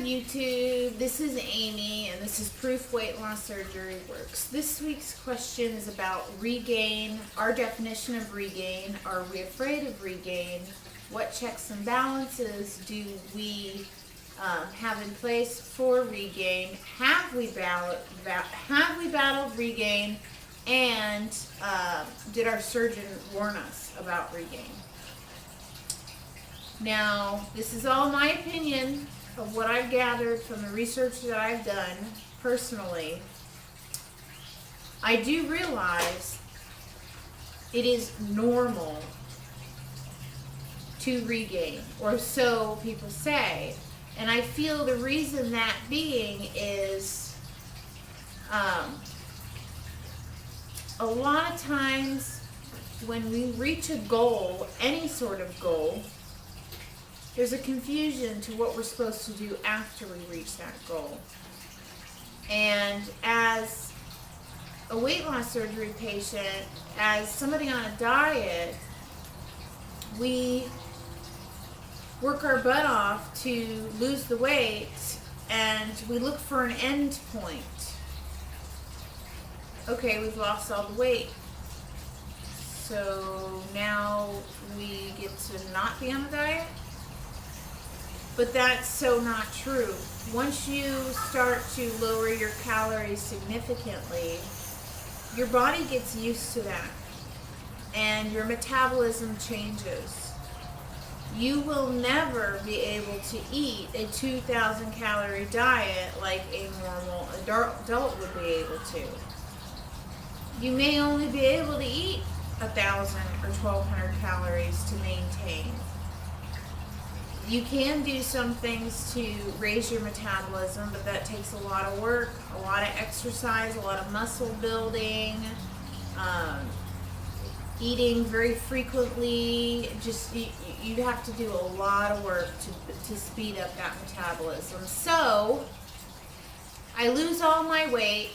YouTube. This is Amy, and this is Proof Weight Loss Surgery Works. This week's question is about regain, our definition of regain. Are we afraid of regain? What checks and balances do we have in place for regain? Have we battled regain? And did our surgeon warn us about regain? Now, this is all my opinion of what I've gathered from the research that I've done personally. I do realize it is normal to regain, or so people say. And I feel the reason that being is a lot of times when we reach a goal, any sort of goal, there's a confusion to what we're supposed to do after we reach that goal. And as a weight loss surgery patient, as somebody on a diet, we work our butt off to lose the weight, and we look for an end point. Okay, we've lost all the weight, so now we get to not be on a diet? But that's so not true. Once you start to lower your calories significantly, your body gets used to that, and your metabolism changes. You will never be able to eat a 2,000 calorie diet like a normal adult would be able to. You may only be able to eat 1,000 or 1,200 calories to maintain. You can do some things to raise your metabolism, but that takes a lot of work, a lot of exercise, a lot of muscle building, eating very frequently. Just you have to do a lot of work to speed up that metabolism. So I lose all my weight,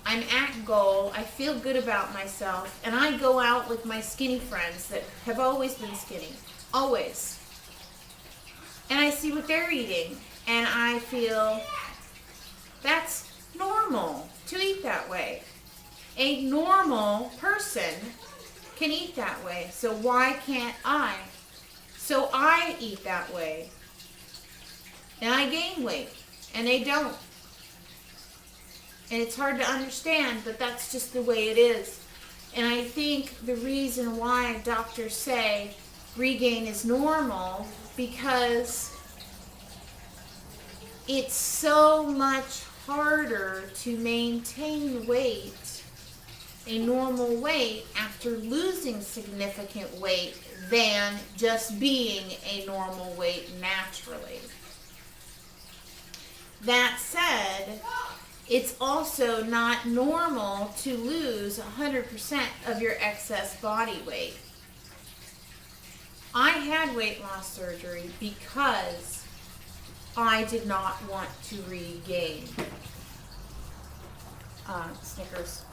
I'm at goal, I feel good about myself, and I go out with my skinny friends that have always been skinny, always. And I see what they're eating, and I feel that's normal to eat that way. A normal person can eat that way, so why can't I? So I eat that way, and I gain weight, and they don't. And it's hard to understand, but that's just the way it is. And I think the reason why doctors say regain is normal, because it's so much harder to maintain weight, a normal weight, after losing significant weight than just being a normal weight naturally. That said, it's also not normal to lose 100% of your excess body weight. I had weight loss surgery because I did not want to regain. Snickers.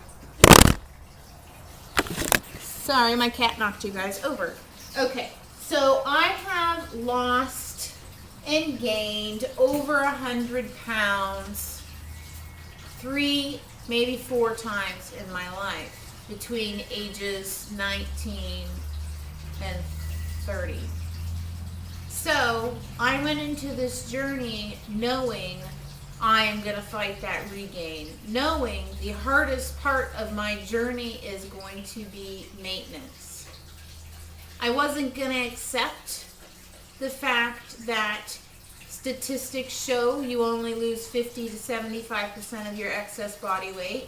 Sorry, my cat knocked you guys over. Okay, so I have lost and gained over 100 pounds 3, maybe 4 times in my life between ages 19 and 30. So I went into this journey knowing I am going to fight that regain, knowing the hardest part of my journey is going to be maintenance. I wasn't going to accept the fact that statistics show you only lose 50 to 75% of your excess body weight.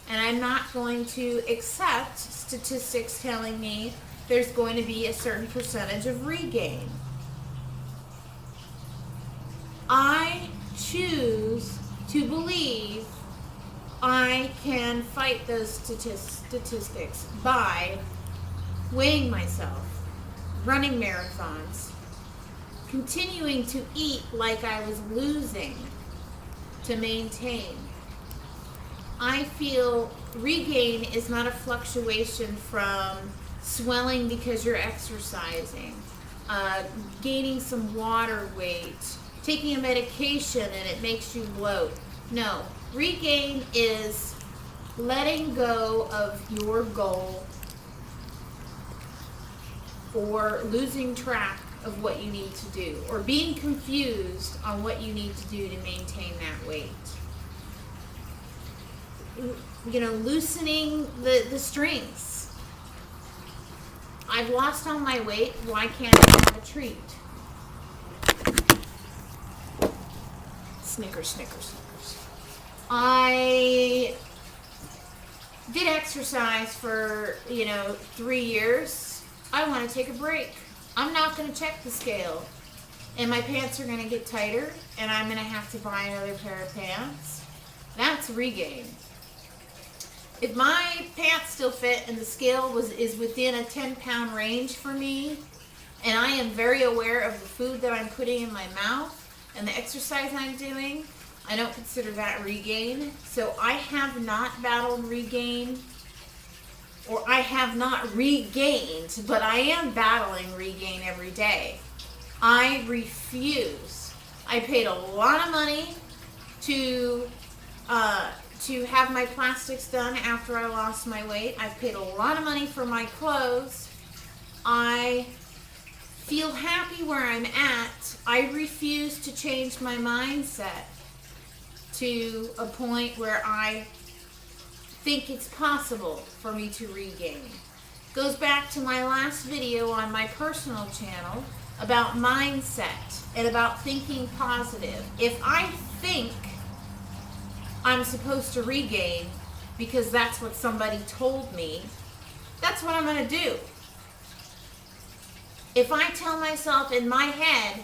And I'm not going to accept statistics telling me there's going to be a certain percentage of regain. I choose to believe I can fight those statistics by weighing myself, running marathons, continuing to eat like I was losing to maintain. I feel regain is not a fluctuation from swelling because you're exercising, gaining some water weight, taking a medication and it makes you bloat. No, regain is letting go of your goal or losing track of what you need to do, or being confused on what you need to do to maintain that weight. You know, loosening the strings. I've lost all my weight, why can't I have a treat? Snickers, Snickers, Snickers. I did exercise for, 3 years. I want to take a break. I'm not going to check the scale. And my pants are going to get tighter, and I'm going to have to buy another pair of pants. That's regain. If my pants still fit and the scale is within a 10-pound range for me, and I am very aware of the food that I'm putting in my mouth and the exercise I'm doing, I don't consider that regain. So I have not battled regain, or I have not regained, but I am battling regain every day. I refuse. I paid a lot of money to have my plastics done after I lost my weight. I've paid a lot of money for my clothes. I feel happy where I'm at. I refuse to change my mindset to a point where I think it's possible for me to regain. Goes back to my last video on my personal channel about mindset and about thinking positive. If I think I'm supposed to regain because that's what somebody told me, that's what I'm going to do. If I tell myself in my head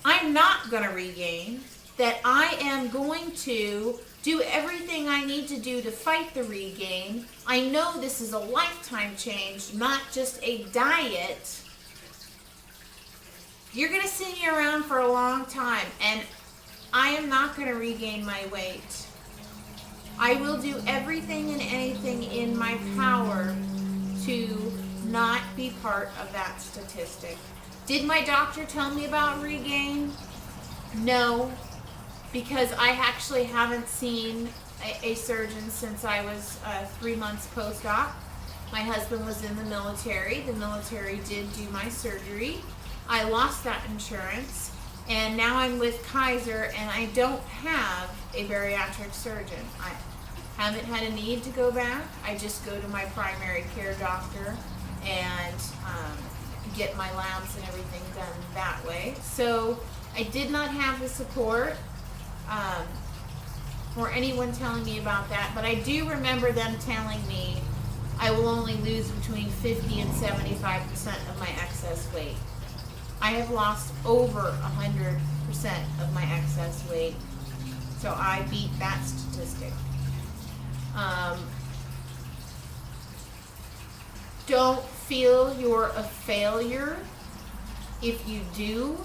I'm not going to regain, that I am going to do everything I need to do to fight the regain, I know this is a lifetime change, not just a diet, you're going to see me around for a long time, and I am not going to regain my weight. I will do everything and anything in my power to not be part of that statistic. Did my doctor tell me about regain? No, because I actually haven't seen a surgeon since I was 3 months post-op. My husband was in the military. The military did do my surgery. I lost that insurance, and now I'm with Kaiser, and I don't have a bariatric surgeon. I haven't had a need to go back. I just go to my primary care doctor and get my labs and everything done that way. So I did not have the support or anyone telling me about that, but I do remember them telling me I will only lose between 50 and 75% of my excess weight. I have lost over 100% of my excess weight, so I beat that statistic. Don't feel you're a failure if you do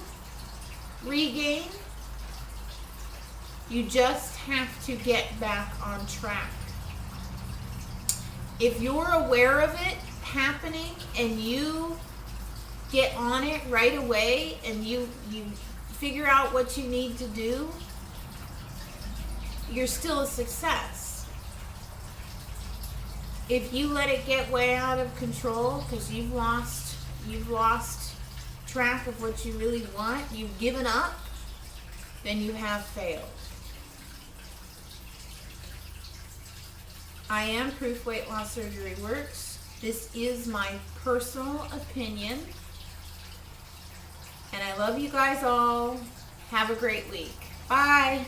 regain. You just have to get back on track. If you're aware of it happening and you get on it right away and you figure out what you need to do, you're still a success. If you let it get way out of control because you've lost track of what you really want, you've given up, then you have failed. I am Proof Weight Loss Surgery Works. This is my personal opinion. And I love you guys all. Have a great week. Bye.